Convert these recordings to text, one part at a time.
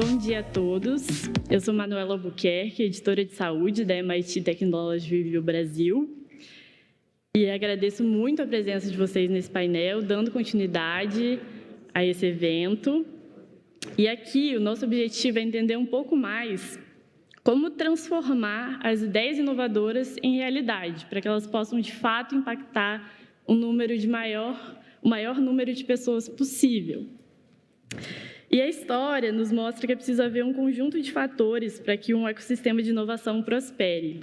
Bom dia a todos. Eu sou Manuela Albuquerque, editora de saúde da MIT Technology Review Brasil. E agradeço muito a presença de vocês nesse painel, dando continuidade a esse evento. E aqui o nosso objetivo é entender um pouco mais como transformar as ideias inovadoras em realidade, para que elas possam, de fato, impactar o maior número de pessoas possível. E a história nos mostra que é preciso haver um conjunto de fatores para que um ecossistema de inovação prospere.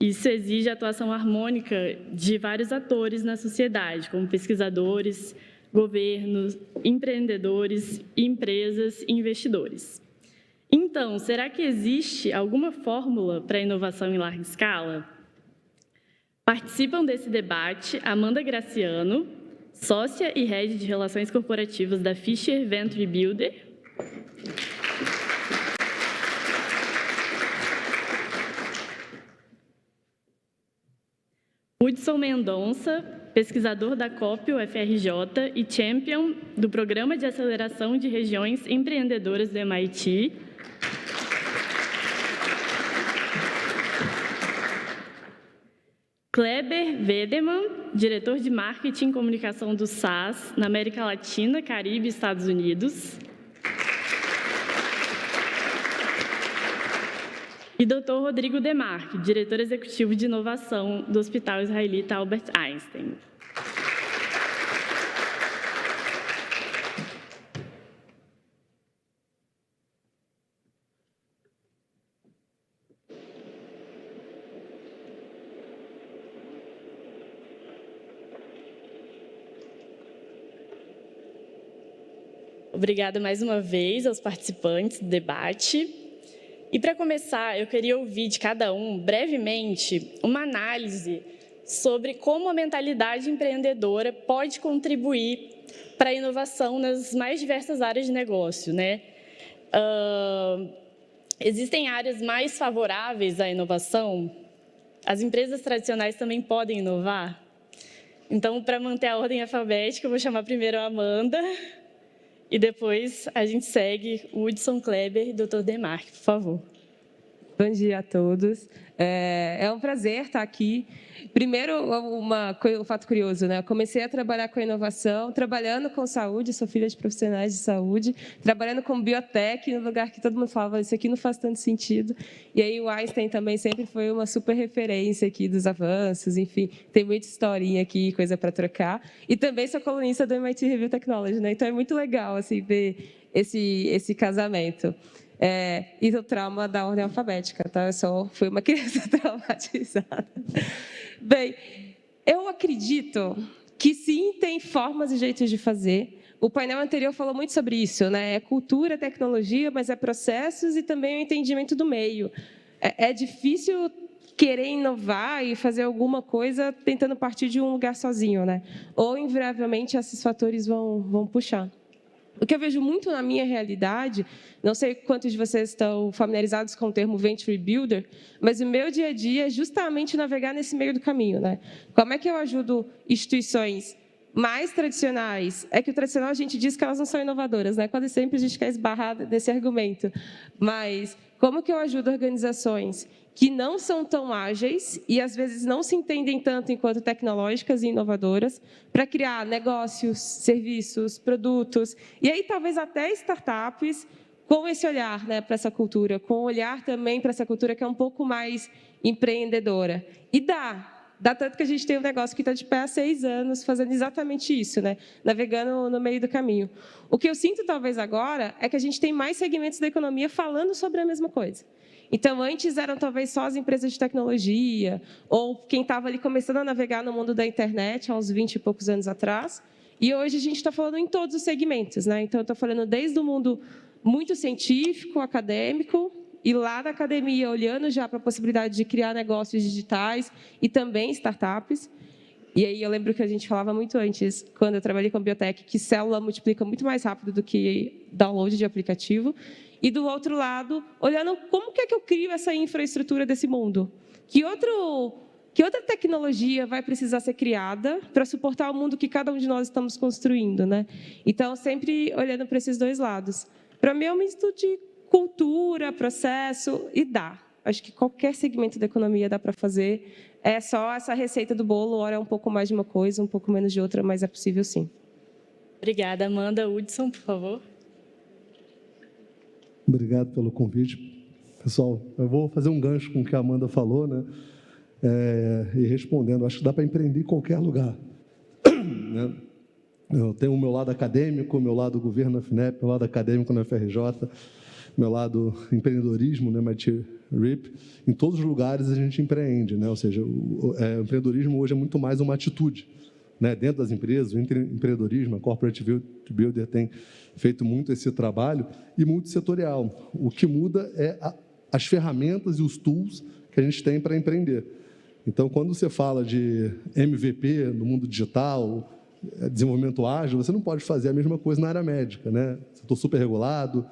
Isso exige a atuação harmônica de vários atores na sociedade, como pesquisadores, governos, empreendedores, empresas e investidores. Então, será que existe alguma fórmula para a inovação em larga escala? Participam desse debate Amanda Graciano, sócia e head de Relações Corporativas da Fisher Venture Builder. Hudson Mendonça, pesquisador da COP UFRJ e champion do Programa de Aceleração de Regiões Empreendedoras do MIT. Kleber Vedeman, diretor de Marketing e Comunicação do SAS na América Latina, Caribe e Estados Unidos. E Dr. Rodrigo Demarque, diretor executivo de inovação do Hospital Israelita Albert Einstein. Obrigada mais uma vez aos participantes do debate. E, para começar, eu queria ouvir de cada um, brevemente, uma análise sobre como a mentalidade empreendedora pode contribuir para a inovação nas mais diversas áreas de negócio, né? Existem áreas mais favoráveis à inovação? As empresas tradicionais também podem inovar? Então, para manter a ordem alfabética, eu vou chamar primeiro a Amanda, e depois a gente segue o Hudson, Kleber e Dr. Demarque, por favor. Bom dia a todos. É um prazer estar aqui. Primeiro, um fato curioso, né? Eu comecei a trabalhar com inovação, trabalhando com saúde, sou filha de profissionais de saúde, trabalhando com biotech, no lugar que todo mundo falava, isso aqui não faz tanto sentido. E aí o Einstein também sempre foi uma super referência aqui dos avanços, enfim, tem muita historinha aqui, coisa para trocar. E também sou colunista do MIT Review Technology, né? Então é muito legal assim, ver esse casamento. E o trauma da ordem alfabética, tá? Eu só fui uma criança traumatizada. Bem, eu acredito que sim, tem formas e jeitos de fazer. O painel anterior falou muito sobre isso, né? É cultura, tecnologia, mas é processos e também o entendimento do meio. É difícil querer inovar e fazer alguma coisa tentando partir de um lugar sozinho, né? Ou, invariavelmente, esses fatores vão puxar. O que eu vejo muito na minha realidade, não sei quantos de vocês estão familiarizados com o termo Venture Builder, mas o meu dia a dia é justamente navegar nesse meio do caminho, né? Como é que eu ajudo instituições mais tradicionais? É que o tradicional a gente diz que elas não são inovadoras, né? Quase sempre a gente quer esbarrar nesse argumento. Mas como que eu ajudo organizações que não são tão ágeis e, às vezes, não se entendem tanto enquanto tecnológicas e inovadoras para criar negócios, serviços, produtos, e aí talvez até startups com esse olhar, né, para essa cultura, com o olhar também para essa cultura que é um pouco mais empreendedora. E dá tanto que a gente tem um negócio que está de pé há 6 anos fazendo exatamente isso, né? Navegando no meio do caminho. O que eu sinto, talvez, agora, é que a gente tem mais segmentos da economia falando sobre a mesma coisa. Então, antes eram talvez só as empresas de tecnologia, ou quem estava ali começando a navegar no mundo da internet, há uns 20 e poucos anos atrás, e hoje a gente está falando em todos os segmentos, né? Então, eu estou falando desde o mundo muito científico, acadêmico, e lá na academia, olhando já para a possibilidade de criar negócios digitais e também startups. E aí eu lembro que a gente falava muito antes, quando eu trabalhei com biotech, que célula multiplica muito mais rápido do que download de aplicativo. E, do outro lado, olhando como que é que eu crio essa infraestrutura desse mundo. Que outra tecnologia vai precisar ser criada para suportar o mundo que cada um de nós estamos construindo, né? Então, sempre olhando para esses dois lados. Para mim, é um misto de cultura, processo, e dá. Acho que qualquer segmento da economia dá para fazer. É só essa receita do bolo, ora é um pouco mais de uma coisa, um pouco menos de outra, mas é possível sim. Obrigada. Amanda Hudson, por favor. Obrigado pelo convite. Pessoal, eu vou fazer um gancho com o que a Amanda falou, né? E respondendo, acho que dá para empreender em qualquer lugar. Né? Eu tenho o meu lado acadêmico, o meu lado governo na FINEP, o meu lado acadêmico na FRJ, meu lado empreendedorismo, né, MIT RIP. Em todos os lugares a gente empreende, né? Ou seja, o empreendedorismo hoje é muito mais uma atitude, né? Dentro das empresas, o empreendedorismo, a Corporate Builder tem feito muito esse trabalho, e multissetorial. O que muda é as ferramentas e os tools que a gente tem para empreender. Então, quando você fala de MVP no mundo digital, desenvolvimento ágil, você não pode fazer a mesma coisa na área médica, né? Setor super regulado,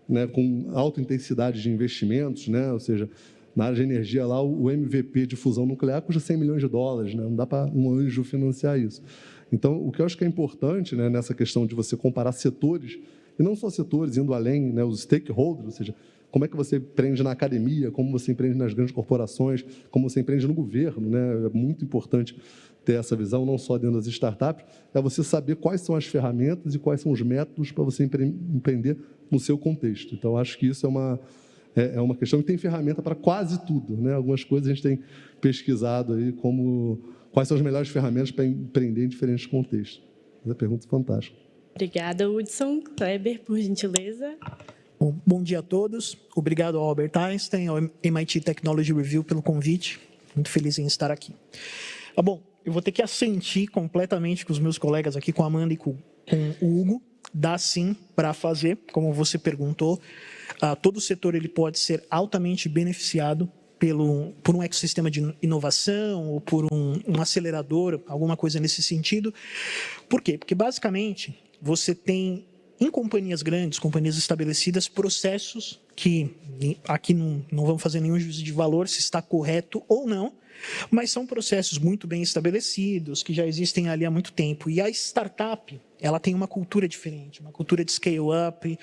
né, com alta intensidade de investimentos, né? Ou seja, na área de energia, lá, o MVP de fusão nuclear custa $100 milhões, né? Não dá para um anjo financiar isso. Então, o que eu acho que é importante, né, nessa questão de você comparar setores, e não só setores, indo além, né, os stakeholders, ou seja, como é que você empreende na academia, como você empreende nas grandes corporações, como você empreende no governo, né? É muito importante ter essa visão, não só dentro das startups, é você saber quais são as ferramentas e quais são os métodos para você empreender no seu contexto. Então, acho que isso é uma questão que tem ferramenta para quase tudo, né? Algumas coisas a gente tem pesquisado aí, quais são as melhores ferramentas para empreender em diferentes contextos. Essa pergunta é fantástica. Obrigada, Hudson. Kleber, por gentileza. Bom dia a todos. Obrigado ao Albert Einstein, ao MIT Technology Review pelo convite. Muito feliz em estar aqui. Bom, eu vou ter que assentir completamente com os meus colegas aqui, com a Amanda e com o Hugo. Dá sim para fazer, como você perguntou. Todo o setor ele pode ser altamente beneficiado por um ecossistema de inovação ou por um acelerador, alguma coisa nesse sentido. Por quê? Porque, basicamente, você tem, em companhias grandes, companhias estabelecidas, processos que, aqui não vamos fazer nenhum juízo de valor, se está correto ou não, mas são processos muito bem estabelecidos, que já existem ali há muito tempo. E a startup, ela tem uma cultura diferente, uma cultura de scale-up,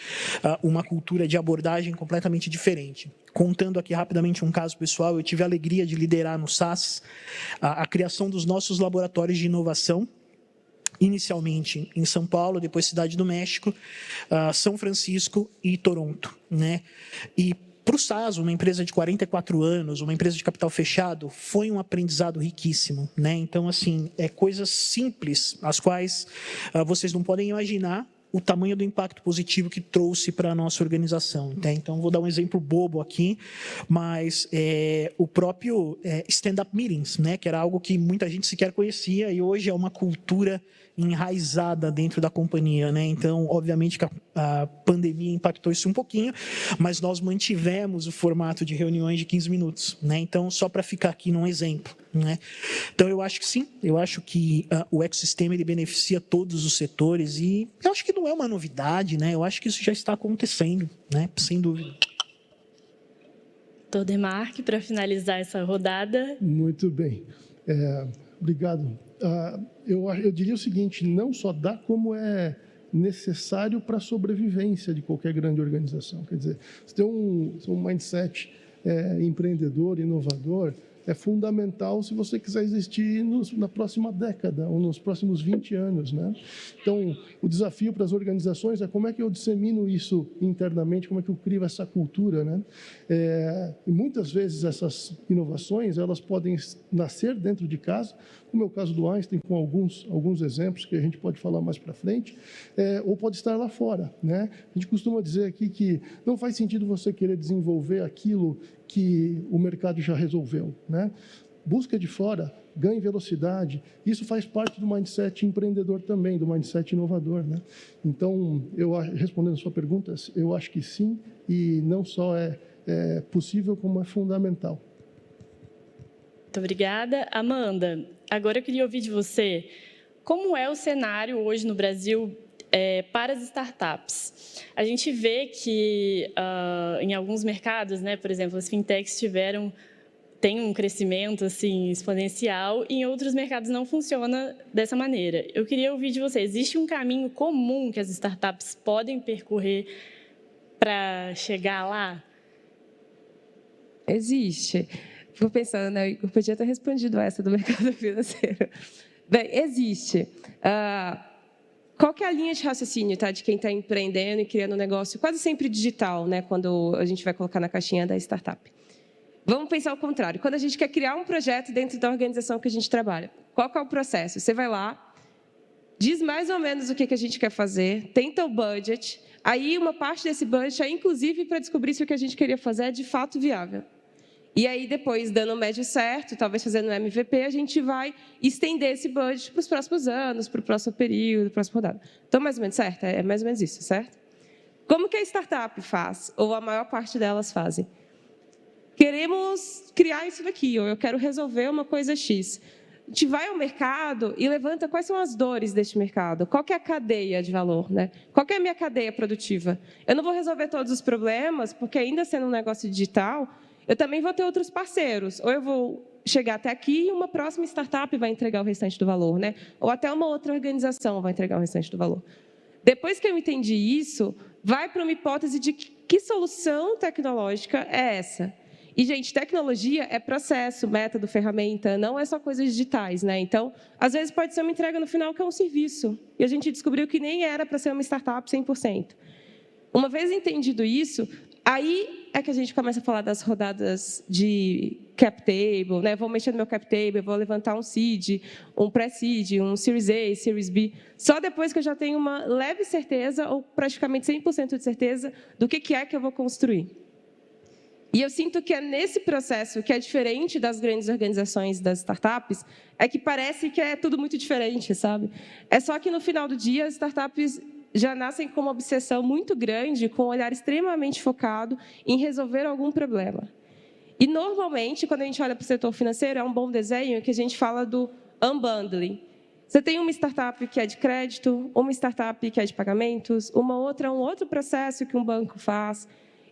uma cultura de abordagem completamente diferente. Contando aqui rapidamente um caso pessoal, eu tive a alegria de liderar no SAS a criação dos nossos laboratórios de inovação, inicialmente em São Paulo, depois Cidade do México, São Francisco e Toronto, né? E para o SAS, uma empresa de 44 anos, uma empresa de capital fechado, foi um aprendizado riquíssimo, né? Então, assim, coisas simples, as quais vocês não podem imaginar o tamanho do impacto positivo que trouxe para a nossa organização. Tá? Então, vou dar um exemplo bobo aqui, mas o próprio stand-up meetings, né? Que era algo que muita gente sequer conhecia e hoje é uma cultura enraizada dentro da companhia, né? Então, obviamente que a pandemia impactou isso um pouquinho, mas nós mantivemos o formato de reuniões de 15 minutos, né? Então, só para ficar aqui num exemplo, né? Então, eu acho que sim, eu acho que o ecossistema ele beneficia todos os setores e eu acho que não é uma novidade, né? Eu acho que isso já está acontecendo, né? Sem dúvida. Doutor Demarque, para finalizar essa rodada. Muito bem. Obrigado. Eu diria o seguinte, não só dá, como é necessário para a sobrevivência de qualquer grande organização. Quer dizer, você tem um mindset empreendedor, inovador, é fundamental se você quiser existir na próxima década ou nos próximos 20 anos, né? Então, o desafio para as organizações é como é que eu dissemino isso internamente, como é que eu crio essa cultura, né? E muitas vezes essas inovações, elas podem nascer dentro de casa, como é o caso do Einstein, com alguns exemplos que a gente pode falar mais para frente, ou pode estar lá fora, né? A gente costuma dizer aqui que não faz sentido você querer desenvolver aquilo que o mercado já resolveu, né? Busca de fora, ganhe velocidade, isso faz parte do mindset empreendedor também, do mindset inovador, né? Então, respondendo a sua pergunta, eu acho que sim, e não só é possível, como é fundamental. Muito obrigada. Amanda, agora eu queria ouvir de você, como é o cenário hoje no Brasil para as startups? A gente vê que em alguns mercados, né, por exemplo, as fintechs têm um crescimento assim, exponencial, e em outros mercados não funciona dessa maneira. Eu queria ouvir de você, existe um caminho comum que as startups podem percorrer para chegar lá? Existe. Fico pensando, né? Eu podia ter respondido essa do mercado financeiro. Bem, existe. Qual que é a linha de raciocínio, tá, de quem está empreendendo e criando um negócio quase sempre digital, né, quando a gente vai colocar na caixinha da startup? Vamos pensar ao contrário. Quando a gente quer criar um projeto dentro da organização que a gente trabalha, qual que é o processo? Você vai lá, diz mais ou menos o que a gente quer fazer, tenta o budget, aí uma parte desse budget é inclusive para descobrir se o que a gente queria fazer é de fato viável. E aí, depois, dando o médio certo, talvez fazendo um MVP, a gente vai estender esse budget para os próximos anos, para o próximo período, para a próxima rodada. Então, mais ou menos certo? É mais ou menos isso, certo? Como que a startup faz? Ou a maior parte delas fazem? Queremos criar isso daqui, ou eu quero resolver uma coisa X. A gente vai ao mercado e levanta quais são as dores deste mercado. Qual que é a cadeia de valor, né? Qual que é a minha cadeia produtiva? Eu não vou resolver todos os problemas, porque ainda sendo um negócio digital, eu também vou ter outros parceiros. Ou eu vou chegar até aqui e uma próxima startup vai entregar o restante do valor, né? Ou até uma outra organização vai entregar o restante do valor. Depois que eu entendi isso, vai para uma hipótese de que solução tecnológica é essa? E, gente, tecnologia é processo, método, ferramenta, não é só coisas digitais, né? Então, às vezes pode ser uma entrega no final que é um serviço. E a gente descobriu que nem era para ser uma startup 100%. Uma vez entendido isso, aí é que a gente começa a falar das rodadas de cap table, né? Vou mexer no meu cap table, vou levantar um seed, um pré-seed, um Series A, Series B, só depois que eu já tenho uma leve certeza, ou praticamente 100% de certeza, do que é que eu vou construir. E eu sinto que é nesse processo, que é diferente das grandes organizações, das startups, é que parece que é tudo muito diferente, sabe? É só que, no final do dia, as startups já nascem com uma obsessão muito grande, com um olhar extremamente focado em resolver algum problema. E, normalmente, quando a gente olha para o setor financeiro, é um bom desenho que a gente fala do unbundling. Você tem uma startup que é de crédito, uma startup que é de pagamentos, uma outra é um outro processo que um banco faz.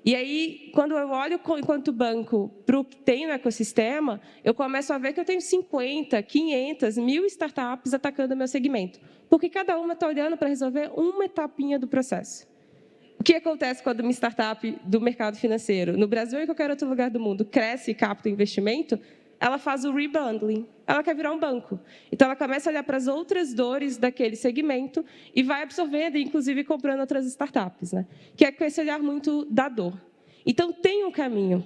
E aí, quando eu olho enquanto banco para o que tem no ecossistema, eu começo a ver que eu tenho 50, 500, 1.000 startups atacando o meu segmento, porque cada uma está olhando para resolver uma etapinha do processo. O que acontece quando uma startup do mercado financeiro, no Brasil ou em qualquer outro lugar do mundo, cresce e capta investimento? Ela faz o rebundling, ela quer virar um banco. Então, ela começa a olhar para as outras dores daquele segmento e vai absorvendo, inclusive comprando outras startups, né? Que é com esse olhar muito da dor. Então, tem um caminho.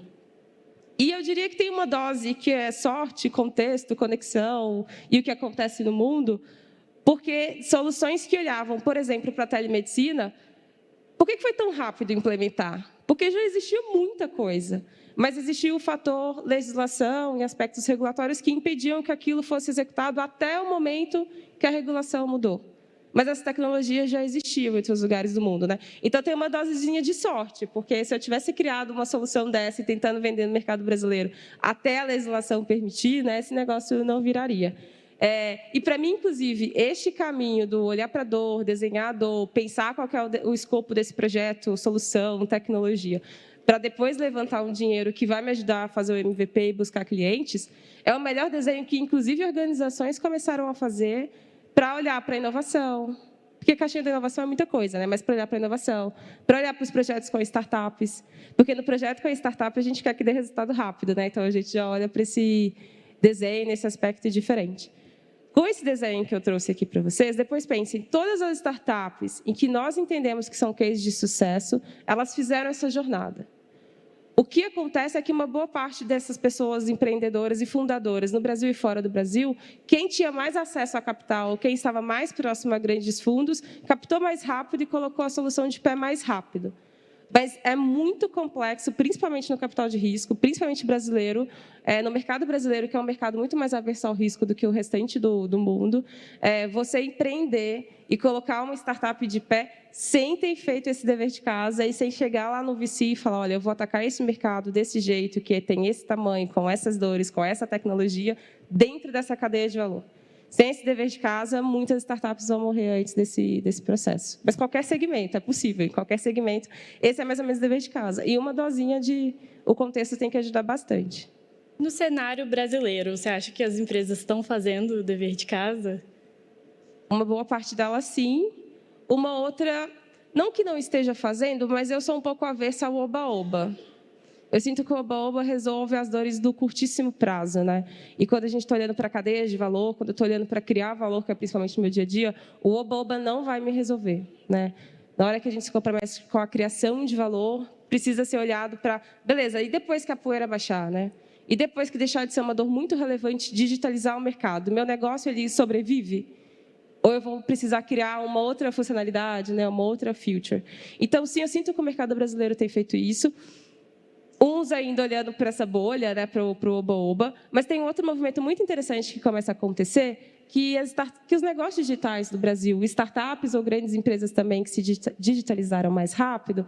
E eu diria que tem uma dose que é sorte, contexto, conexão e o que acontece no mundo, porque soluções que olhavam, por exemplo, para a telemedicina, por que foi tão rápido implementar? Porque já existia muita coisa, mas existia o fator legislação e aspectos regulatórios que impediam que aquilo fosse executado até o momento que a regulação mudou. Mas essa tecnologia já existia em outros lugares do mundo, né? Então, tem uma dosezinha de sorte, porque se eu tivesse criado uma solução dessa e tentando vender no mercado brasileiro até a legislação permitir, né, esse negócio não viraria. E, para mim, inclusive, este caminho do olhar para a dor, desenhar a dor, pensar qual que é o escopo desse projeto, solução, tecnologia, para depois levantar um dinheiro que vai me ajudar a fazer o MVP e buscar clientes, é o melhor desenho que, inclusive, organizações começaram a fazer para olhar para a inovação. Porque a caixinha da inovação é muita coisa, né? Mas para olhar para a inovação, para olhar para os projetos com startups. Porque no projeto com startup a gente quer que dê resultado rápido, né? Então, a gente já olha para esse desenho, nesse aspecto diferente. Com esse desenho que eu trouxe aqui para vocês, depois pensem, todas as startups em que nós entendemos que são cases de sucesso, elas fizeram essa jornada. O que acontece é que uma boa parte dessas pessoas empreendedoras e fundadoras, no Brasil e fora do Brasil, quem tinha mais acesso a capital, quem estava mais próximo a grandes fundos, captou mais rápido e colocou a solução de pé mais rápido. Mas é muito complexo, principalmente no capital de risco, principalmente brasileiro, no mercado brasileiro, que é um mercado muito mais averso ao risco do que o restante do mundo, você empreender e colocar uma startup de pé sem ter feito esse dever de casa e sem chegar lá no VC e falar, olha, eu vou atacar esse mercado desse jeito, que tem esse tamanho, com essas dores, com essa tecnologia, dentro dessa cadeia de valor. Sem esse dever de casa, muitas startups vão morrer antes desse processo. Mas qualquer segmento, é possível, em qualquer segmento, esse é mais ou menos o dever de casa. E uma dosinha o contexto tem que ajudar bastante. No cenário brasileiro, você acha que as empresas estão fazendo o dever de casa? Uma boa parte delas, sim. Uma outra, não que não esteja fazendo, mas eu sou um pouco avessa ao oba-oba. Eu sinto que o oba-oba resolve as dores do curtíssimo prazo, né? E quando a gente está olhando para cadeias de valor, quando eu estou olhando para criar valor, que é principalmente no meu dia a dia, o oba-oba não vai me resolver, né? Na hora que a gente se compromete com a criação de valor, precisa ser olhado para, beleza, e depois que a poeira baixar, né? E depois que deixar de ser uma dor muito relevante, digitalizar o mercado, meu negócio ele sobrevive? Ou eu vou precisar criar uma outra funcionalidade, né? Uma outra feature? Então, sim, eu sinto que o mercado brasileiro tem feito isso. Uns ainda olhando para essa bolha, né, para o oba-oba, mas tem outro movimento muito interessante que começa a acontecer, que os negócios digitais do Brasil, startups ou grandes empresas também que se digitalizaram mais rápido,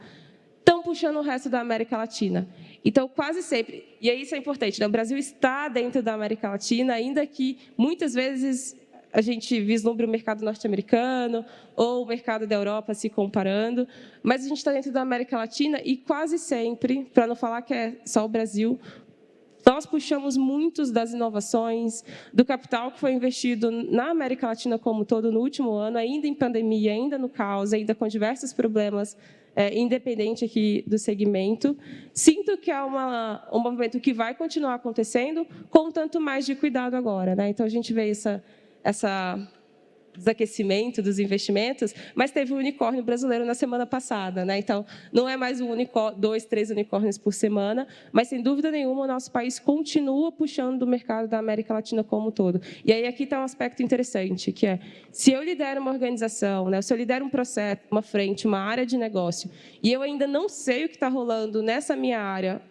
estão puxando o resto da América Latina. Então, quase sempre, e aí isso é importante, né, o Brasil está dentro da América Latina, ainda que muitas vezes a gente vislumbra o mercado norte-americano ou o mercado da Europa se comparando, mas a gente está dentro da América Latina e quase sempre, para não falar que é só o Brasil, nós puxamos muitos das inovações, do capital que foi investido na América Latina como um todo no último ano, ainda em pandemia, ainda no caos, ainda com diversos problemas, independente aqui do segmento. Sinto que é um movimento que vai continuar acontecendo, com um tanto mais de cuidado agora, né? Então, a gente vê essa desaquecimento dos investimentos, mas teve um unicórnio brasileiro na semana passada, né? Então, não é mais 2, 3 unicórnios por semana, mas, sem dúvida nenhuma, o nosso país continua puxando do mercado da América Latina como um todo. E aí, aqui está um aspecto interessante, que é, se eu lidero uma organização, né, se eu lidero um processo, uma frente, uma área de negócio, e eu ainda não sei o que está rolando nessa minha área,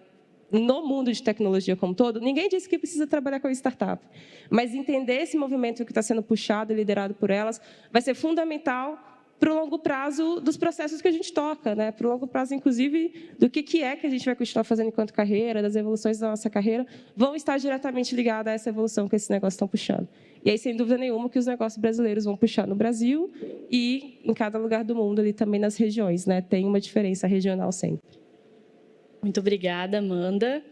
no mundo de tecnologia como um todo, ninguém disse que precisa trabalhar com a startup, mas entender esse movimento que está sendo puxado e liderado por elas vai ser fundamental para o longo prazo dos processos que a gente toca, né? Para o longo prazo, inclusive, do que é que a gente vai continuar fazendo enquanto carreira, das evoluções da nossa carreira, vão estar diretamente ligadas a essa evolução que esses negócios estão puxando. E aí, sem dúvida nenhuma, que os negócios brasileiros vão puxar no Brasil e em cada lugar do mundo, ali também nas regiões, né? Tem uma diferença regional sempre. Muito obrigada, Amanda.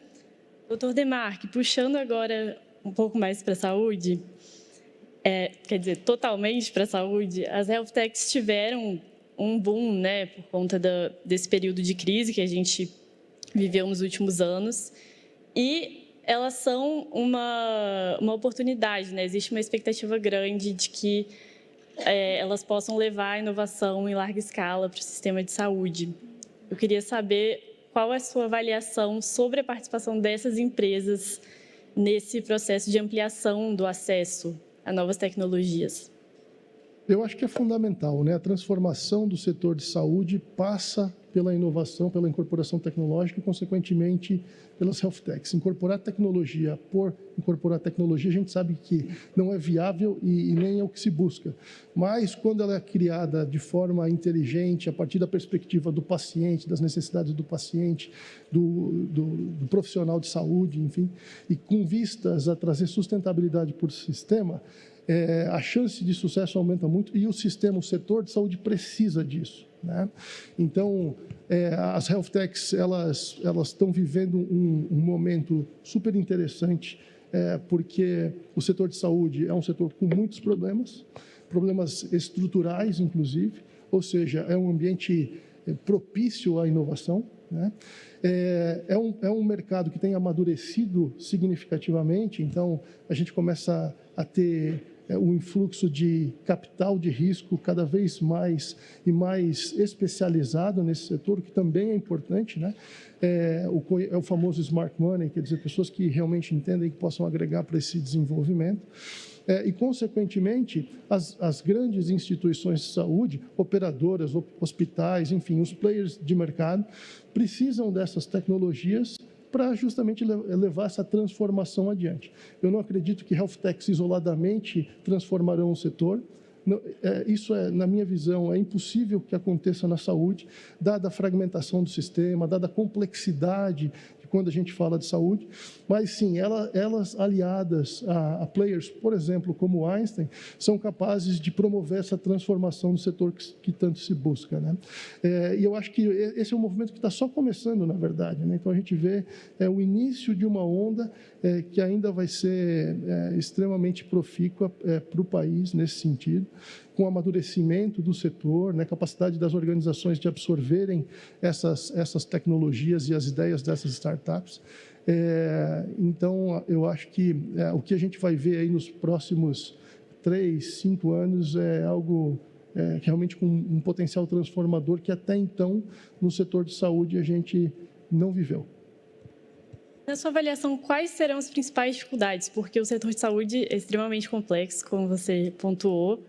Doutor Demarque, puxando agora um pouco mais para a saúde, quer dizer, totalmente para a saúde, as health techs tiveram um boom, né, por conta desse período de crise que a gente viveu nos últimos anos, e elas são uma oportunidade, né? Existe uma expectativa grande de que elas possam levar a inovação em larga escala para o sistema de saúde. Eu queria saber qual é a sua avaliação sobre a participação dessas empresas nesse processo de ampliação do acesso a novas tecnologias. Eu acho que é fundamental, né? A transformação do setor de saúde passa pela inovação, pela incorporação tecnológica e, consequentemente, pelas health techs. Incorporar tecnologia por incorporar tecnologia, a gente sabe que não é viável e nem é o que se busca. Mas, quando ela é criada de forma inteligente, a partir da perspectiva do paciente, das necessidades do paciente, do profissional de saúde, enfim, e com vistas a trazer sustentabilidade para o sistema, a chance de sucesso aumenta muito e o setor de saúde precisa disso, né? Então, as health techs, elas estão vivendo um momento super interessante, porque o setor de saúde é um setor com muitos problemas estruturais, inclusive, ou seja, é um ambiente propício à inovação, né? É um mercado que tem amadurecido significativamente, então a gente começa a ter um influxo de capital de risco cada vez mais e mais especializado nesse setor, que também é importante, né? É o famoso smart money, quer dizer, pessoas que realmente entendem que possam agregar para esse desenvolvimento. E, consequentemente, as grandes instituições de saúde, operadoras, hospitais, enfim, os players de mercado, precisam dessas tecnologias para justamente levar essa transformação adiante. Eu não acredito que health techs isoladamente transformarão o setor. Isso, na minha visão, é impossível que aconteça na saúde, dada a fragmentação do sistema, dada a complexidade de quando a gente fala de saúde, mas sim, elas aliadas a players, por exemplo, como o Einstein, são capazes de promover essa transformação no setor que tanto se busca, né? E eu acho que esse é um movimento que está só começando, na verdade, né? Então, a gente vê o início de uma onda que ainda vai ser extremamente profícua para o país nesse sentido. com o amadurecimento do setor, né, capacidade das organizações de absorverem essas tecnologias e as ideias dessas startups. Então, eu acho que o que a gente vai ver aí nos próximos 3, 5 anos é algo realmente com um potencial transformador que até então, no setor de saúde, a gente não viveu. Na sua avaliação, quais serão as principais dificuldades? Porque o setor de saúde é extremamente complexo, como você pontuou,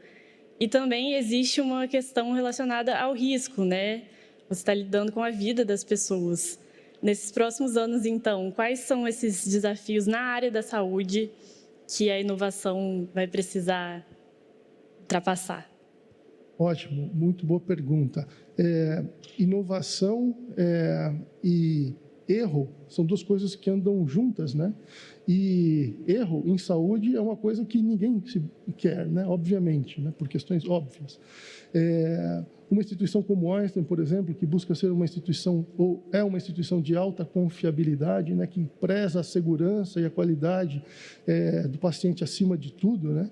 e também existe uma questão relacionada ao risco, né? Você está lidando com a vida das pessoas. Nesses próximos anos, então, quais são esses desafios na área da saúde que a inovação vai precisar ultrapassar? Ótimo, muito boa pergunta. Inovação e erro são duas coisas que andam juntas, né? E erro em saúde é uma coisa que ninguém quer, né? Obviamente, né? Por questões óbvias. Uma instituição como Einstein, por exemplo, que busca ser uma instituição, ou é uma instituição de alta confiabilidade, né? Que preza a segurança e a qualidade do paciente acima de tudo, né?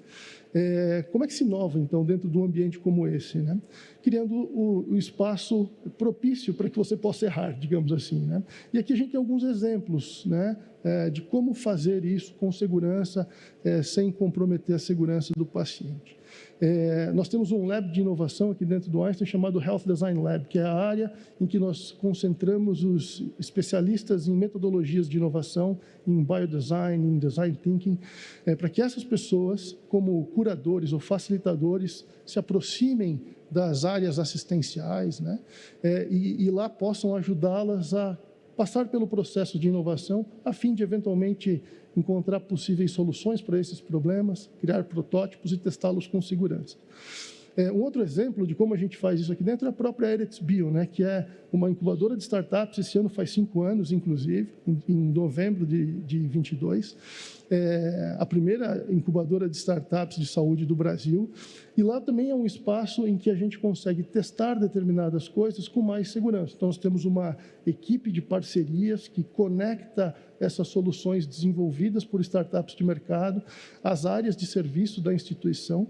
Como é que se inova, então, dentro de um ambiente como esse, né? Criando o espaço propício para que você possa errar, digamos assim, né? E aqui a gente tem alguns exemplos, né, de como fazer isso com segurança, sem comprometer a segurança do paciente. Nós temos um lab de inovação aqui dentro do Einstein chamado Health Design Lab, que é a área em que nós concentramos os especialistas em metodologias de inovação, em biodesign, em design thinking, para que essas pessoas, como curadores ou facilitadores, se aproximem das áreas assistenciais, né, e lá possam ajudá-las a passar pelo processo de inovação, a fim de, eventualmente, encontrar possíveis soluções para esses problemas, criar protótipos e testá-los com segurança. Um outro exemplo de como a gente faz isso aqui dentro é a própria Eretz Bio, né, que é uma incubadora de startups, esse ano faz 5 anos, inclusive, em novembro de 22, a primeira incubadora de startups de saúde do Brasil, e lá também é um espaço em que a gente consegue testar determinadas coisas com mais segurança. Então, nós temos uma equipe de parcerias que conecta essas soluções desenvolvidas por startups de mercado às áreas de serviço da instituição,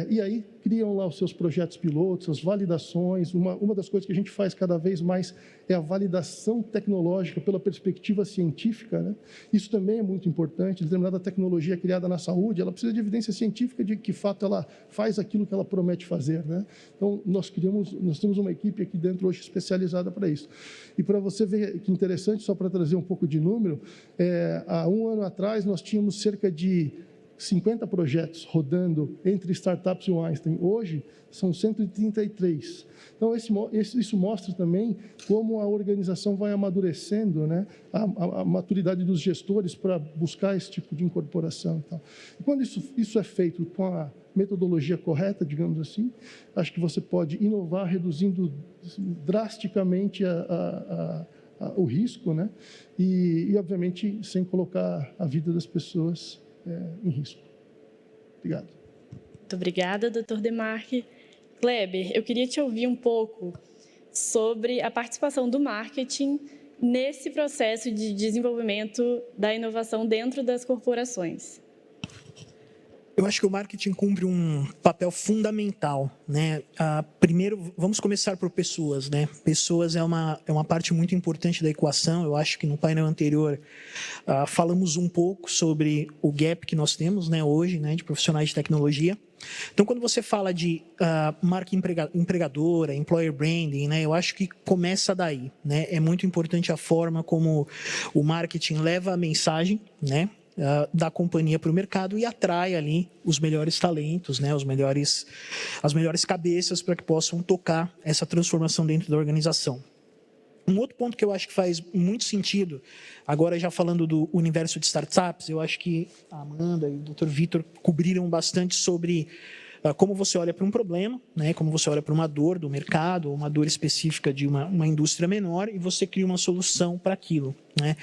e aí criam lá os seus projetos pilotos, as validações. Uma das coisas que a gente faz cada vez mais é a validação tecnológica pela perspectiva científica, né? Isso também é muito importante. Determinada tecnologia criada na saúde, ela precisa de evidência científica de que, de fato, ela faz aquilo que ela promete fazer, né? Então, nós temos uma equipe aqui dentro hoje especializada para isso. E para você ver que interessante, só para trazer um pouco de número, há 1 ano atrás nós tínhamos cerca de 50 projetos rodando entre startups e o Einstein. Hoje, são 133. Então, isso mostra também como a organização vai amadurecendo, né, a maturidade dos gestores para buscar esse tipo de incorporação. Então, e quando isso é feito com a metodologia correta, digamos assim, acho que você pode inovar reduzindo drasticamente o risco, né, e, obviamente, sem colocar a vida das pessoas em risco. Obrigado. Muito obrigada, Dr. Demarque. Kleber, eu queria te ouvir um pouco sobre a participação do marketing nesse processo de desenvolvimento da inovação dentro das corporações. Eu acho que o marketing cumpre um papel fundamental, né? Primeiro, vamos começar por pessoas, né? Pessoas é uma parte muito importante da equação. Eu acho que no painel anterior falamos um pouco sobre o gap que nós temos, né, hoje, né, de profissionais de tecnologia. Então, quando você fala de marca empregadora, employer branding, né, eu acho que começa daí, né? É muito importante a forma como o marketing leva a mensagem, né, da companhia para o mercado e atrai ali os melhores talentos, né, as melhores cabeças para que possam tocar essa transformação dentro da organização. Um outro ponto que eu acho que faz muito sentido, agora já falando do universo de startups, eu acho que a Amanda e o Dr. Vitor cobriram bastante sobre como você olha para um problema, né, como você olha para uma dor do mercado, ou uma dor específica de uma indústria menor, e você cria uma solução para aquilo, né?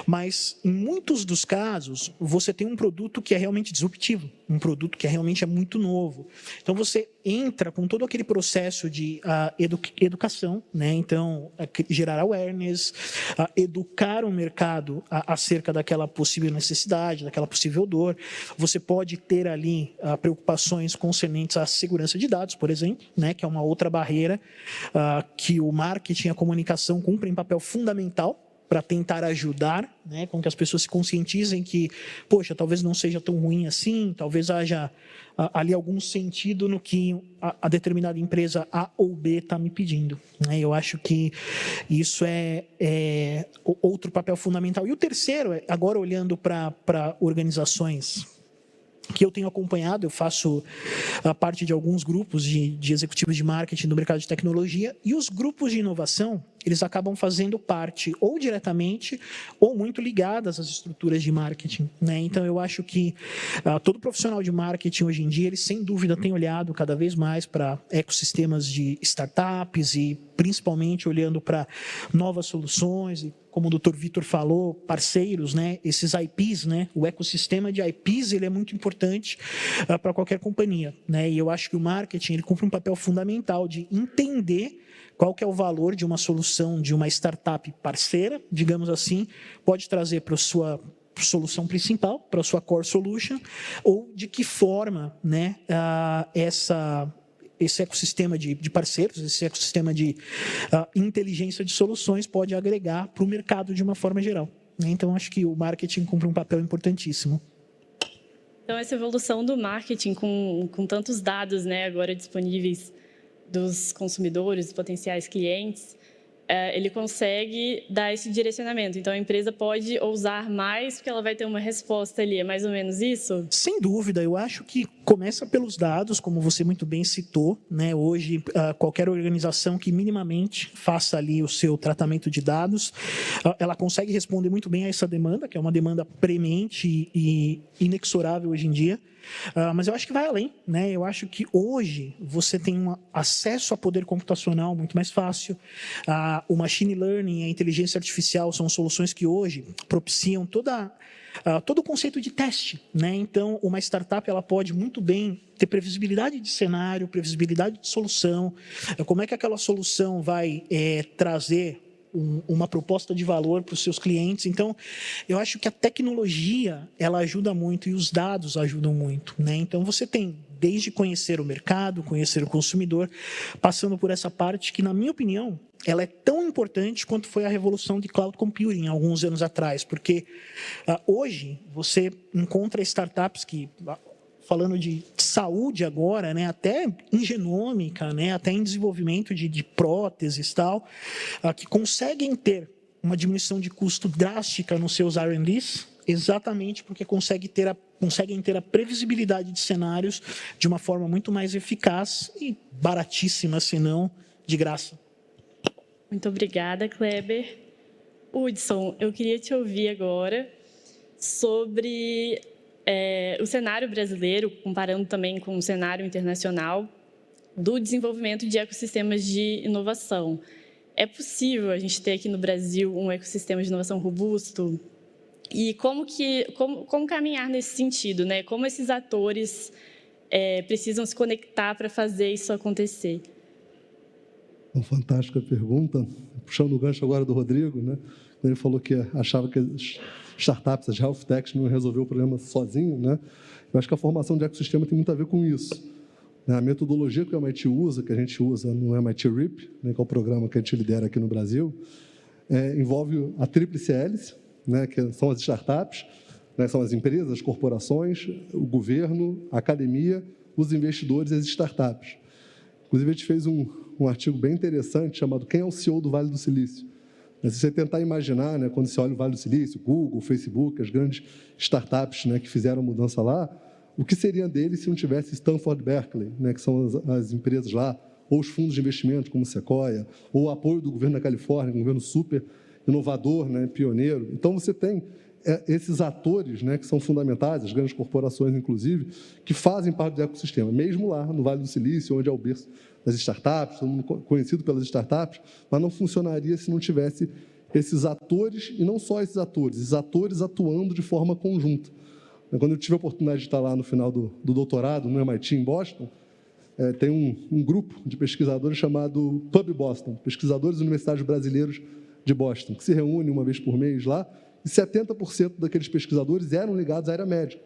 Mas, em muitos dos casos, você tem um produto que é realmente disruptivo, um produto que realmente é muito novo. Então, você entra com todo aquele processo de educação, né? Então, gerar awareness, educar o mercado acerca daquela possível necessidade, daquela possível dor. Você pode ter ali preocupações concernentes à segurança de dados, por exemplo, né? Que é uma outra barreira que o marketing e a comunicação cumprem papel fundamental para tentar ajudar, né, com que as pessoas se conscientizem que, poxa, talvez não seja tão ruim assim, talvez haja ali algum sentido no que a determinada empresa A ou B está me pedindo. Né? Eu acho que isso é outro papel fundamental. E o terceiro, agora olhando para organizações que eu tenho acompanhado, eu faço parte de alguns grupos de executivos de marketing do mercado de tecnologia, e os grupos de inovação, eles acabam fazendo parte ou diretamente ou muito ligadas às estruturas de marketing. Né? Então, eu acho que todo profissional de marketing hoje em dia, ele sem dúvida tem olhado cada vez mais para ecossistemas de startups e principalmente olhando para novas soluções e, como o Dr. Vitor falou, parceiros, né? Esses IPs, né? O ecossistema de IPs, ele é muito importante para qualquer companhia, né? E eu acho que o marketing, ele cumpre um papel fundamental de entender qual que é o valor de uma solução de uma startup parceira, digamos assim, pode trazer para a sua solução principal, para a sua core solution, ou de que forma, né, esse ecossistema de parceiros, esse ecossistema de inteligência de soluções pode agregar para o mercado de uma forma geral. Então, acho que o marketing cumpre um papel importantíssimo. Então, essa evolução do marketing com tantos dados, né, agora disponíveis dos consumidores, dos potenciais clientes, ele consegue dar esse direcionamento. Então, a empresa pode ousar mais porque ela vai ter uma resposta ali. É mais ou menos isso? Sem dúvida. Eu acho que começa pelos dados, como você muito bem citou. Né? Hoje, qualquer organização que minimamente faça ali o seu tratamento de dados, ela consegue responder muito bem a essa demanda, que é uma demanda premente e inexorável hoje em dia. Mas eu acho que vai além, né? Eu acho que hoje você tem um acesso a poder computacional muito mais fácil. O machine learning, a inteligência artificial são soluções que hoje propiciam todo o conceito de teste, né? Então, uma startup ela pode muito bem ter previsibilidade de cenário, previsibilidade de solução, como é que aquela solução vai trazer uma proposta de valor para os seus clientes. Então, eu acho que a tecnologia, ela ajuda muito e os dados ajudam muito, né? Então, você tem desde conhecer o mercado, conhecer o consumidor, passando por essa parte que, na minha opinião, ela é tão importante quanto foi a revolução de cloud computing, alguns anos atrás, porque hoje você encontra startups que, falando de saúde agora, né, até em genômica, né, até em desenvolvimento de próteses e tal, que conseguem ter uma diminuição de custo drástica nos seus R&Ds, exatamente porque conseguem ter a previsibilidade de cenários de uma forma muito mais eficaz e baratíssima, se não de graça. Muito obrigada, Kleber. Hudson, eu queria te ouvir agora sobre o cenário brasileiro, comparando também com o cenário internacional, do desenvolvimento de ecossistemas de inovação. É possível a gente ter aqui no Brasil um ecossistema de inovação robusto? E como caminhar nesse sentido, né? Como esses atores precisam se conectar para fazer isso acontecer? Uma fantástica pergunta. Puxando o gancho agora do Rodrigo, né? Ele falou que achava que as startups, as health techs, não resolveu o problema sozinho, né? Eu acho que a formação de ecossistema tem muito a ver com isso. A metodologia que o MIT usa, que a gente usa no MIT RIP, né, que é o programa que a gente lidera aqui no Brasil, envolve a tríplice hélice, né, que são as startups, né, são as empresas, as corporações, o governo, a academia, os investidores e as startups. Inclusive, a gente fez um artigo bem interessante chamado Quem é o CEO do Vale do Silício? Se você tentar imaginar, né, quando você olha o Vale do Silício, Google, Facebook, as grandes startups, né, que fizeram a mudança lá, o que seria deles se não tivesse Stanford Berkeley, né, que são as empresas lá, ou os fundos de investimento, como Sequoia, ou o apoio do governo da Califórnia, um governo super inovador, né, pioneiro. Então, você tem esses atores, né, que são fundamentais, as grandes corporações, inclusive, que fazem parte do ecossistema, mesmo lá no Vale do Silício, onde é o berço das startups, todo mundo conhecido pelas startups, mas não funcionaria se não tivesse esses atores, e não só esses atores atuando de forma conjunta. Quando eu tive a oportunidade de estar lá no final do doutorado, no MIT, em Boston, tem um grupo de pesquisadores chamado PUB Boston, Pesquisadores Universitários Brasileiros de Boston, que se reúne uma vez por mês lá, e 70% daqueles pesquisadores eram ligados à área médica,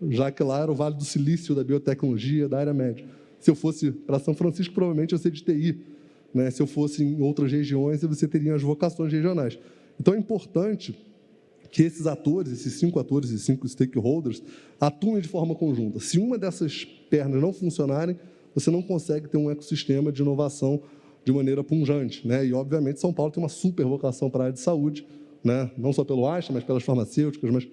já que lá era o Vale do Silício, da biotecnologia, da área médica. Se eu fosse para São Francisco, provavelmente eu ia ser de TI, né? Se eu fosse em outras regiões, você teria as vocações regionais. Então, é importante que esses atores, esses 5 atores e 5 stakeholders, atuem de forma conjunta. Se uma dessas pernas não funcionarem, você não consegue ter um ecossistema de inovação de maneira pungente, né? E, obviamente, São Paulo tem uma super vocação para a área de saúde, né? Não só pelo Einstein, mas pelas farmacêuticas, mas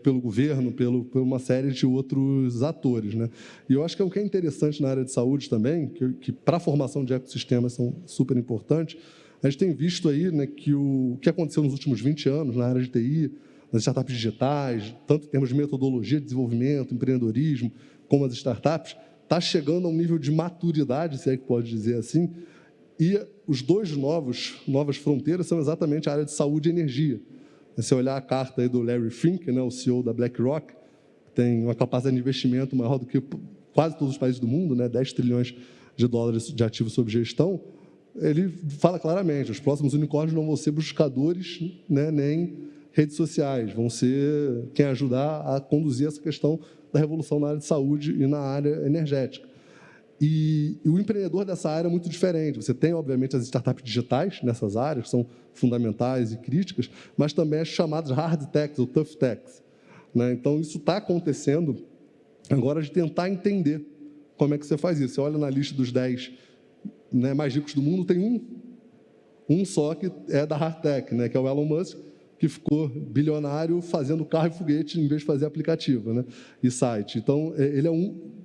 pelo governo, por uma série de outros atores, né? E eu acho que o que é interessante na área de saúde também, que para a formação de ecossistemas são super importantes, a gente tem visto aí, né, que o que aconteceu nos últimos 20 anos na área de TI, nas startups digitais, tanto em termos de metodologia de desenvolvimento, empreendedorismo, como as startups, está chegando a um nível de maturidade, se é que pode dizer assim, e os dois novas fronteiras são exatamente a área de saúde e energia. Se olhar a carta aí do Larry Fink, né, o CEO da BlackRock, tem uma capacidade de investimento maior do que quase todos os países do mundo, né, 10 trilhões de dólares de ativos sob gestão, ele fala claramente, os próximos unicórnios não vão ser buscadores, né, nem redes sociais, vão ser quem ajudar a conduzir essa questão da revolução na área de saúde e na área energética. E o empreendedor dessa área é muito diferente. Você tem, obviamente, as startups digitais nessas áreas, que são fundamentais e críticas, mas também as chamadas hard techs ou tough techs, né? Então, isso está acontecendo agora de tentar entender como é que você faz isso. Você olha na lista dos 10, né, mais ricos do mundo, tem um só que é da hard tech, né, que é o Elon Musk, que ficou bilionário fazendo carro e foguete em vez de fazer aplicativo, né, e site. Então, ele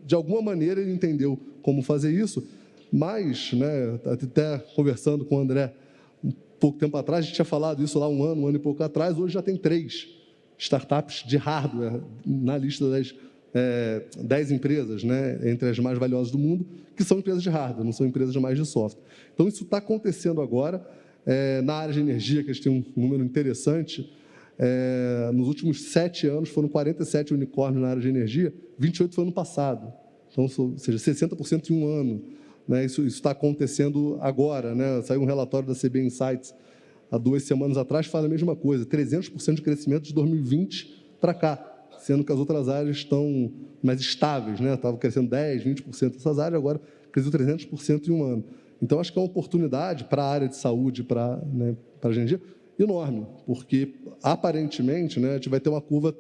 de alguma maneira, ele entendeu como fazer isso, mas, né, até conversando com o André um pouco tempo atrás, a gente tinha falado isso lá um ano e pouco atrás, hoje já tem 3 startups de hardware na lista das 10 empresas, né, entre as mais valiosas do mundo, que são empresas de hardware, não são empresas mais de software. Então, isso está acontecendo agora. Na área de energia, que a gente tem um número interessante, nos últimos 7 anos foram 47 unicórnios na área de energia, 28 foi ano passado, então, ou seja, 60% em um ano, né? Isso está acontecendo agora, né? Saiu um relatório da CB Insights há 2 semanas atrás, fala a mesma coisa, 300% de crescimento de 2020 para cá, sendo que as outras áreas estão mais estáveis, né? Estavam crescendo 10%, 20% dessas áreas, agora cresceu 300% em um ano. Então, acho que é uma oportunidade para a área de saúde, para a energia, enorme, porque, aparentemente, né, a gente vai ter uma curva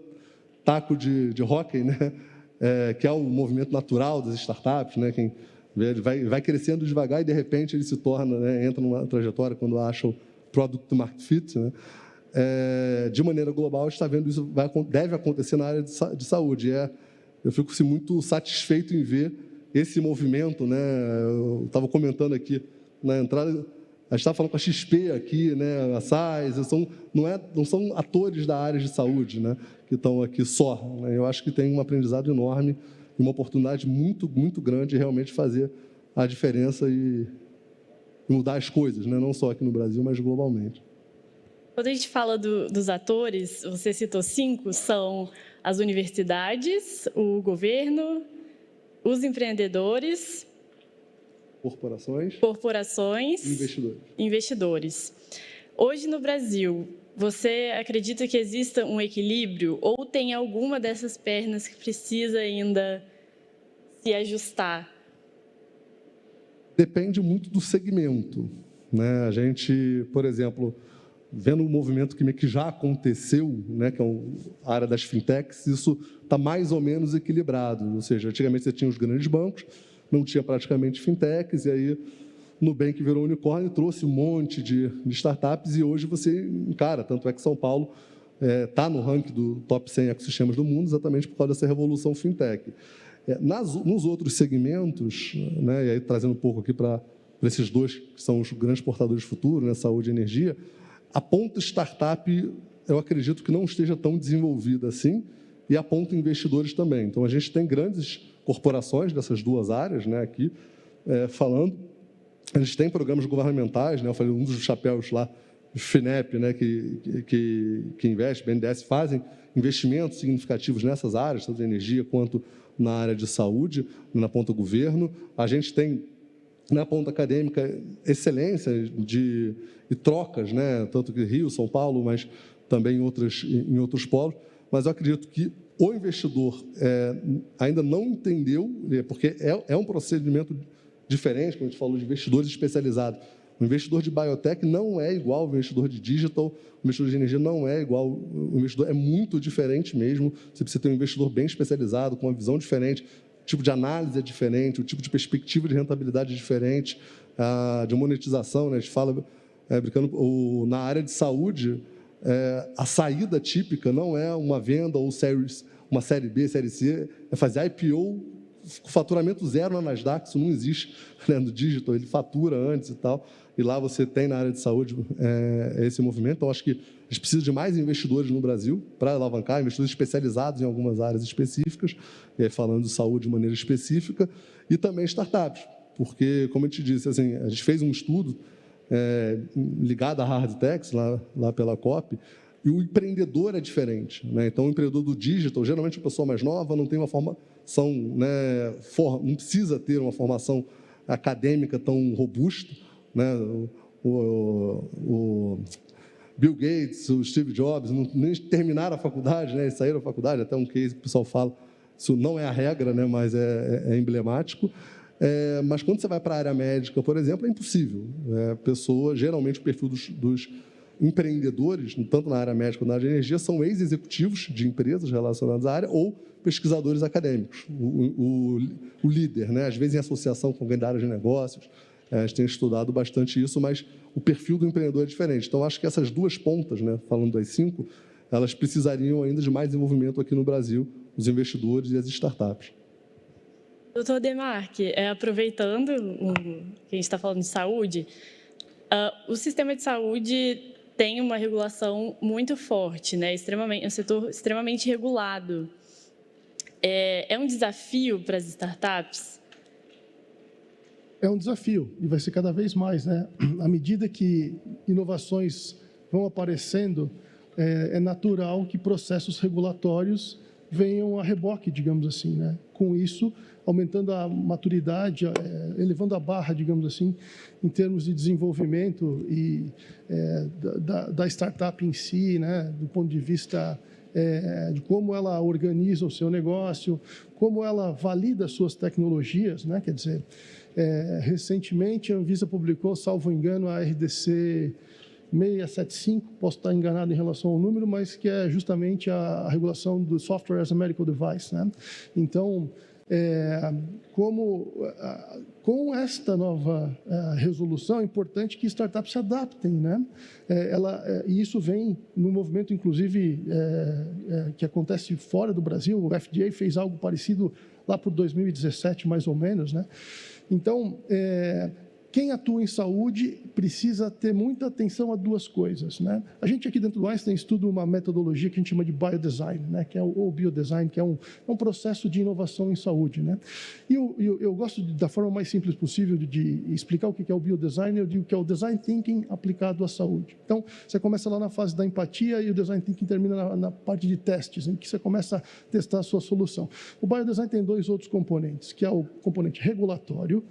taco de hóquei, né, que é o movimento natural das startups, né, quem vai crescendo devagar e, de repente, ele se torna, né, entra numa trajetória quando acha o Product Market Fit, né. De maneira global, a gente está vendo isso deve acontecer na área de saúde. Eu fico muito satisfeito em ver esse movimento, né? Eu estava comentando aqui na entrada, a gente estava falando com a XP aqui, né? A SAIS, não são atores da área de saúde, né, que estão aqui só, né? Eu acho que tem um aprendizado enorme e uma oportunidade muito, muito grande de realmente fazer a diferença e mudar as coisas, né? Não só aqui no Brasil, mas globalmente. Quando a gente fala dos atores, você citou 5, são as universidades, o governo, os empreendedores, corporações investidores. Hoje, no Brasil, você acredita que exista um equilíbrio ou tem alguma dessas pernas que precisa ainda se ajustar? Depende muito do segmento, né? A gente, por exemplo, vendo um movimento que já aconteceu, né, que é a área das fintechs, isso está mais ou menos equilibrado. Ou seja, antigamente você tinha os grandes bancos, não tinha praticamente fintechs, e aí Nubank virou unicórnio, trouxe um monte de startups, e hoje você encara, tanto é que São Paulo está no ranking do top 100 ecossistemas do mundo, exatamente por causa dessa revolução fintech. Nos outros segmentos, né, e aí trazendo um pouco aqui para esses 2 que são os grandes portadores de futuro, né, saúde e energia, a ponta startup, eu acredito que não esteja tão desenvolvida assim, e a ponta investidores também. Então, a gente tem grandes corporações dessas 2 áreas, né, aqui, falando. A gente tem programas governamentais, né, eu falei, um dos chapéus lá, o FINEP, né, que investe, BNDES, fazem investimentos significativos nessas áreas, tanto de energia quanto na área de saúde, na ponta governo. A gente tem, na ponta acadêmica, excelência e trocas, né? Tanto que Rio, São Paulo, mas também em outros polos. Mas eu acredito que o investidor ainda não entendeu, porque é um procedimento diferente, como a gente falou, de investidores especializados. O investidor de biotech não é igual ao investidor de digital, o investidor de energia não é igual, o investidor é muito diferente mesmo. Você precisa ter um investidor bem especializado, com uma visão diferente, o tipo de análise é diferente, o tipo de perspectiva de rentabilidade é diferente, de monetização, né? A gente fala, brincando, na área de saúde, a saída típica não é uma venda ou uma série B, série C, é fazer IPO, faturamento zero na Nasdaq, isso não existe, né? No digital, ele fatura antes e tal, e lá você tem na área de saúde esse movimento. Então, acho que a gente precisa de mais investidores no Brasil para alavancar, investidores especializados em algumas áreas específicas, falando de saúde de maneira específica, e também startups, porque, como eu te disse, assim, a gente fez um estudo ligado à Hard Techs, lá pela COP, e o empreendedor é diferente, né? Então, o empreendedor do digital, geralmente a pessoa mais nova, não tem uma formação, né, não precisa ter uma formação acadêmica tão robusta, né? O Bill Gates, o Steve Jobs, nem terminaram a faculdade, né? Eles saíram da faculdade, até um case que o pessoal fala, isso não é a regra, né? Mas é emblemático. Mas quando você vai para a área médica, por exemplo, é impossível. Pessoa, geralmente, o perfil dos empreendedores, tanto na área médica quanto na área de energia, são ex-executivos de empresas relacionadas à área ou pesquisadores acadêmicos. O líder, né? Às vezes em associação com alguém da área de negócios. A gente tem estudado bastante isso, mas o perfil do empreendedor é diferente. Então, acho que essas duas pontas, né, falando das 5, elas precisariam ainda de mais desenvolvimento aqui no Brasil, os investidores e as startups. Doutor Demarque, aproveitando que a gente está falando de saúde, o sistema de saúde tem uma regulação muito forte, né? Um setor extremamente regulado. É um desafio para as startups? É um desafio, e vai ser cada vez mais, né? À medida que inovações vão aparecendo, é natural que processos regulatórios venham a reboque, digamos assim, né? Com isso, aumentando a maturidade, elevando a barra, digamos assim, em termos de desenvolvimento e da startup em si, né? Do ponto de vista de como ela organiza o seu negócio, como ela valida suas tecnologias, né? Quer dizer, recentemente a Anvisa publicou, salvo engano, a RDC 675, posso estar enganado em relação ao número, mas que é justamente a regulação do Software as a Medical Device, né? Então, com esta nova resolução, é importante que startups se adaptem, né? E isso vem no movimento, inclusive, que acontece fora do Brasil. O FDA fez algo parecido lá por 2017, mais ou menos, né? Então, quem atua em saúde precisa ter muita atenção a duas coisas, né? A gente aqui dentro do Einstein estuda uma metodologia que a gente chama de biodesign, né? Que é o biodesign, que é um processo de inovação em saúde, né? E eu gosto da forma mais simples possível de explicar o que é o biodesign. Eu digo que é o design thinking aplicado à saúde. Então, você começa lá na fase da empatia e o design thinking termina na parte de testes, em que você começa a testar a sua solução. O biodesign tem dois outros componentes, que é o componente regulatório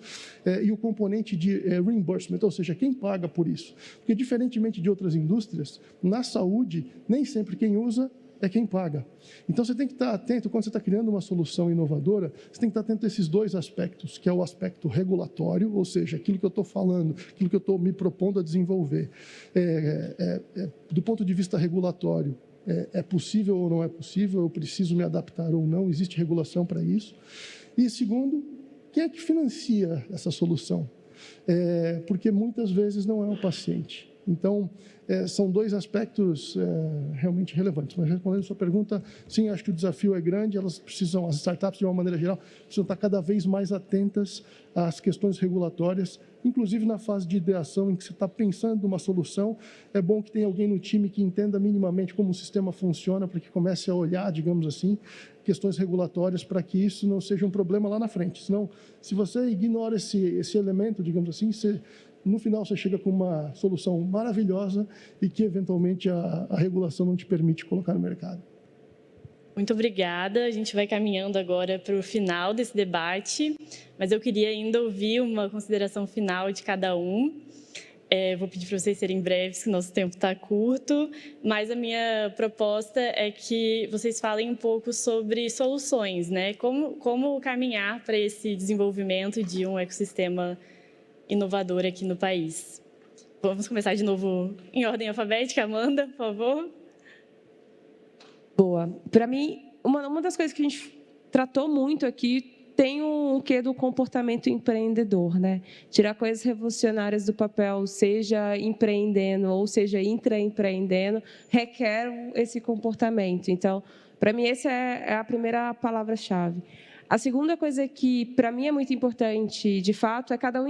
e o componente de reimbursement, ou seja, quem paga por isso. Porque, diferentemente de outras indústrias, na saúde, nem sempre quem usa é quem paga. Então, você tem que estar atento, quando você está criando uma solução inovadora, você tem que estar atento a esses dois aspectos, que é o aspecto regulatório, ou seja, aquilo que eu estou falando, aquilo que eu estou me propondo a desenvolver. Do ponto de vista regulatório, é possível ou não é possível, eu preciso me adaptar ou não, existe regulação para isso. E, segundo, quem é que financia essa solução? Porque muitas vezes não é o paciente. Então, são dois aspectos realmente relevantes. Mas, respondendo a sua pergunta, sim, acho que o desafio é grande. As startups, de uma maneira geral, precisam estar cada vez mais atentas às questões regulatórias, inclusive na fase de ideação, em que você está pensando numa solução. É bom que tenha alguém no time que entenda minimamente como o sistema funciona, para que comece a olhar, digamos assim, questões regulatórias, para que isso não seja um problema lá na frente. Senão, se você ignora esse elemento, digamos assim, no final você chega com uma solução maravilhosa e que, eventualmente, a regulação não te permite colocar no mercado. Muito obrigada. A gente vai caminhando agora para o final desse debate, mas eu queria ainda ouvir uma consideração final de cada um. Vou pedir para vocês serem breves, que nosso tempo está curto, mas a minha proposta é que vocês falem um pouco sobre soluções, né? Como caminhar para esse desenvolvimento de um ecossistema inovador aqui no país. Vamos começar de novo em ordem alfabética. Amanda, por favor. Boa. Para mim, uma das coisas que a gente tratou muito aqui tem um quê do comportamento empreendedor, né? Tirar coisas revolucionárias do papel, seja empreendendo ou seja intraempreendendo, requer esse comportamento. Então, para mim, essa é a primeira palavra-chave. A segunda coisa que, para mim, é muito importante, de fato, é cada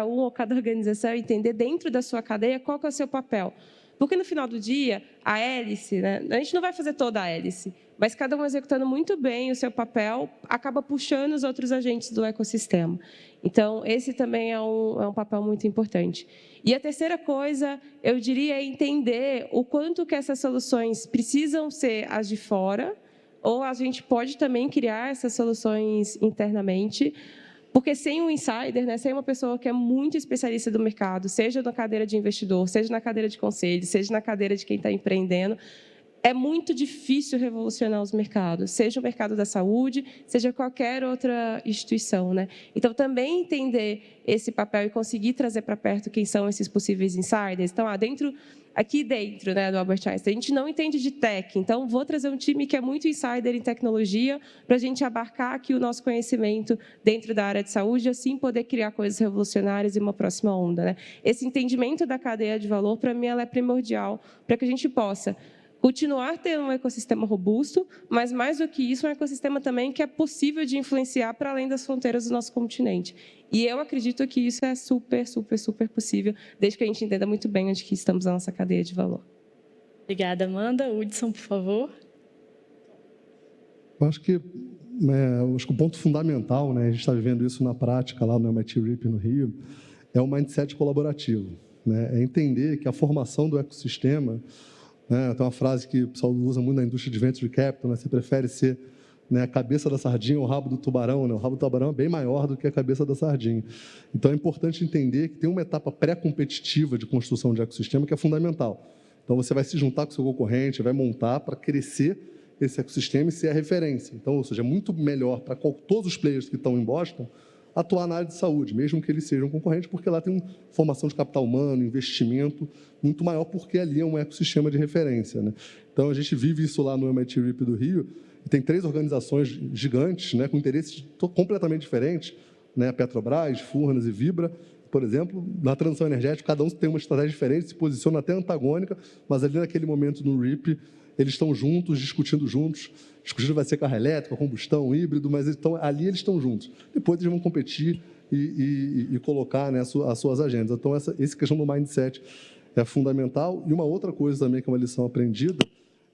um ou cada organização entender dentro da sua cadeia qual que é o seu papel. Porque, no final do dia, a hélice, né? A gente não vai fazer toda a hélice, mas cada um executando muito bem o seu papel, acaba puxando os outros agentes do ecossistema. Então, esse também é um papel muito importante. E a terceira coisa, eu diria, é entender o quanto que essas soluções precisam ser as de fora, ou a gente pode também criar essas soluções internamente, porque sem um insider, né, sem uma pessoa que é muito especialista do mercado, seja na cadeira de investidor, seja na cadeira de conselho, seja na cadeira de quem está empreendendo, é muito difícil revolucionar os mercados, seja o mercado da saúde, seja qualquer outra instituição, né? Então, também entender esse papel e conseguir trazer para perto quem são esses possíveis insiders. Então, aqui dentro, né, do Albert Einstein, a gente não entende de tech, então vou trazer um time que é muito insider em tecnologia para a gente abarcar aqui o nosso conhecimento dentro da área de saúde e assim poder criar coisas revolucionárias e uma próxima onda, né? Esse entendimento da cadeia de valor, para mim, ela é primordial para que a gente possa continuar tendo um ecossistema robusto, mas, mais do que isso, um ecossistema também que é possível de influenciar para além das fronteiras do nosso continente. E eu acredito que isso é super, super, super possível, desde que a gente entenda muito bem onde que estamos na nossa cadeia de valor. Obrigada, Amanda. Hudson, por favor. Eu acho que o ponto fundamental, né, a gente está vivendo isso na prática lá no MIT RIP no Rio, é o mindset colaborativo, né? É entender que a formação do ecossistema, né, tem uma frase que o pessoal usa muito na indústria de venture capital, né, você prefere ser, né, a cabeça da sardinha ou o rabo do tubarão, né? O rabo do tubarão é bem maior do que a cabeça da sardinha. Então, é importante entender que tem uma etapa pré-competitiva de construção de ecossistema que é fundamental. Então, você vai se juntar com o seu concorrente, vai montar para crescer esse ecossistema e ser a referência. Então, ou seja, é muito melhor para todos os players que estão em Boston atuar na área de saúde, mesmo que eles sejam concorrentes, porque lá tem uma formação de capital humano, investimento muito maior, porque ali é um ecossistema de referência, né? Então, a gente vive isso lá no MIT RIP do Rio, e tem 3 organizações gigantes, né, com interesses completamente diferentes, né, a Petrobras, Furnas e Vibra, por exemplo, na transição energética, cada um tem uma estratégia diferente, se posiciona até antagônica, mas ali naquele momento no RIP, eles estão juntos, discutindo vai ser carro elétrico, combustão, híbrido, mas ali eles estão juntos. Depois eles vão competir e colocar, né, as suas agendas. Então, essa questão do mindset é fundamental. E uma outra coisa também que é uma lição aprendida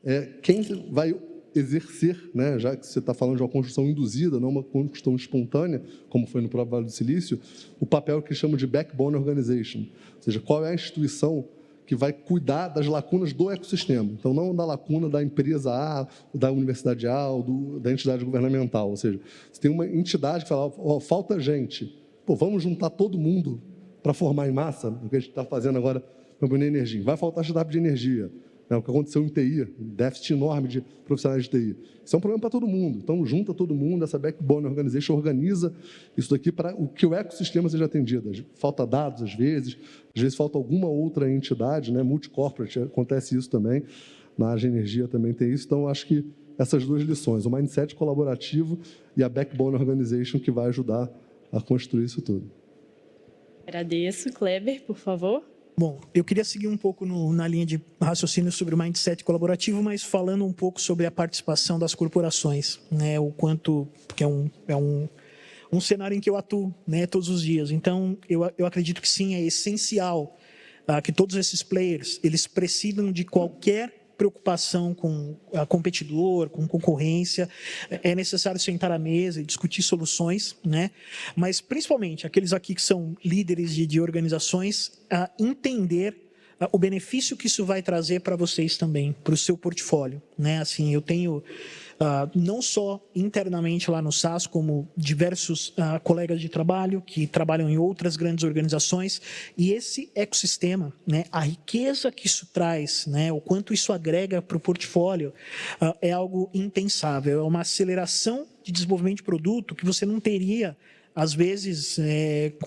é quem vai exercer, né, já que você está falando de uma construção induzida, não uma construção espontânea, como foi no próprio Vale do Silício, o papel que chamam de backbone organization, ou seja, qual é a instituição que vai cuidar das lacunas do ecossistema. Então, não da lacuna da empresa A, da universidade A, ou da entidade governamental. Ou seja, você tem uma entidade que fala, falta gente. Pô, vamos juntar todo mundo para formar em massa, o que a gente está fazendo agora no energia. Vai faltar startup de energia. Né, o que aconteceu em TI, um déficit enorme de profissionais de TI. Isso é um problema para todo mundo. Então, junta todo mundo, essa backbone organization organiza isso daqui para que o ecossistema seja atendido. Falta dados, às vezes falta alguma outra entidade, né, multicorporate, acontece isso também, na área de energia também tem isso. Então, acho que essas 2 lições, o mindset colaborativo e a backbone organization, que vai ajudar a construir isso tudo. Agradeço. Kleber, por favor. Bom, eu queria seguir um pouco na linha de raciocínio sobre o mindset colaborativo, mas falando um pouco sobre a participação das corporações, né? O quanto, porque é um cenário em que eu atuo, né, todos os dias. Então, eu acredito que sim, é essencial que todos esses players eles precisam de qualquer preocupação com a competidor, com concorrência, é necessário sentar à mesa e discutir soluções, né? Mas, principalmente, aqueles aqui que são líderes de organizações, entender o benefício que isso vai trazer para vocês também, para o seu portfólio, né? Assim, eu tenho não só internamente lá no SAS, como diversos colegas de trabalho que trabalham em outras grandes organizações. E esse ecossistema, né, a riqueza que isso traz, né, o quanto isso agrega para o portfólio, é algo impensável. É uma aceleração de desenvolvimento de produto que você não teria, às vezes,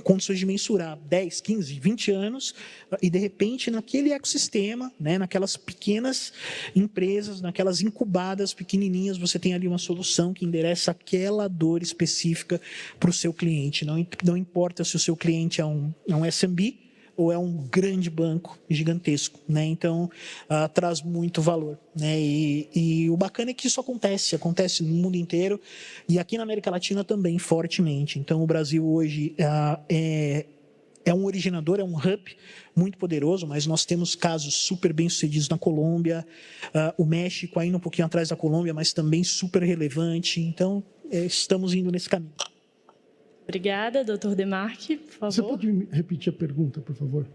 condições de mensurar 10, 15, 20 anos, e, de repente, naquele ecossistema, né, naquelas pequenas empresas, naquelas incubadas pequenininhas, você tem ali uma solução que endereça aquela dor específica para o seu cliente. Não importa se o seu cliente é um SMB, ou é um grande banco gigantesco, né? Então, traz muito valor, né? E o bacana é que isso acontece no mundo inteiro e aqui na América Latina também, fortemente. Então, o Brasil hoje é um originador, é um hub muito poderoso, mas nós temos casos super bem-sucedidos na Colômbia, o México ainda um pouquinho atrás da Colômbia, mas também super relevante. Então, estamos indo nesse caminho. Obrigada, doutor Demarque, por favor. Você pode repetir a pergunta, por favor?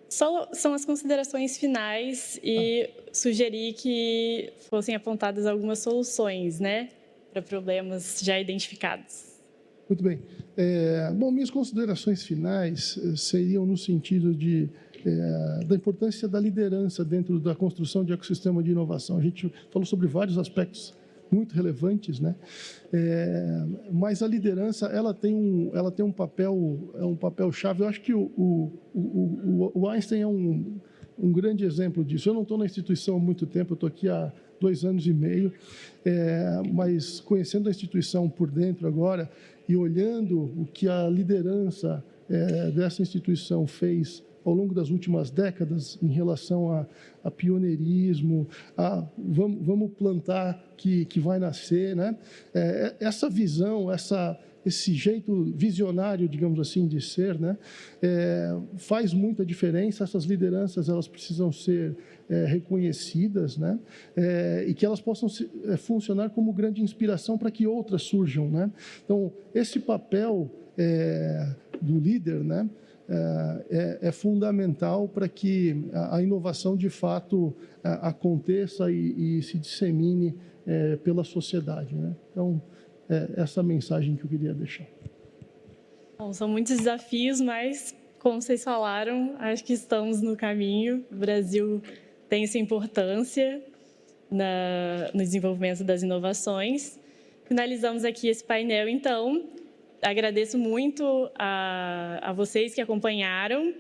São as considerações finais e sugerir que fossem apontadas algumas soluções, né, para problemas já identificados. Muito bem. Bom, minhas considerações finais seriam no sentido da importância da liderança dentro da construção de ecossistema de inovação. A gente falou sobre vários aspectos muito relevantes, né? Mas a liderança ela tem um papel chave. Eu acho que o Einstein é um grande exemplo disso. Eu não estou na instituição há muito tempo, eu estou aqui há 2 anos e meio, mas conhecendo a instituição por dentro agora e olhando o que a liderança dessa instituição fez ao longo das últimas décadas em relação a pioneirismo, vamos plantar que vai nascer, né? Essa visão, esse jeito visionário, digamos assim, de ser, né? Faz muita diferença. Essas lideranças elas precisam ser reconhecidas, né? E que elas possam funcionar como grande inspiração para que outras surjam, né? Então, esse papel do líder, né? É fundamental para que a inovação, de fato, aconteça e se dissemine pela sociedade, né? Então, essa mensagem que eu queria deixar. Bom, são muitos desafios, mas, como vocês falaram, acho que estamos no caminho. O Brasil tem essa importância no desenvolvimento das inovações. Finalizamos aqui esse painel, então. Agradeço muito a vocês que acompanharam.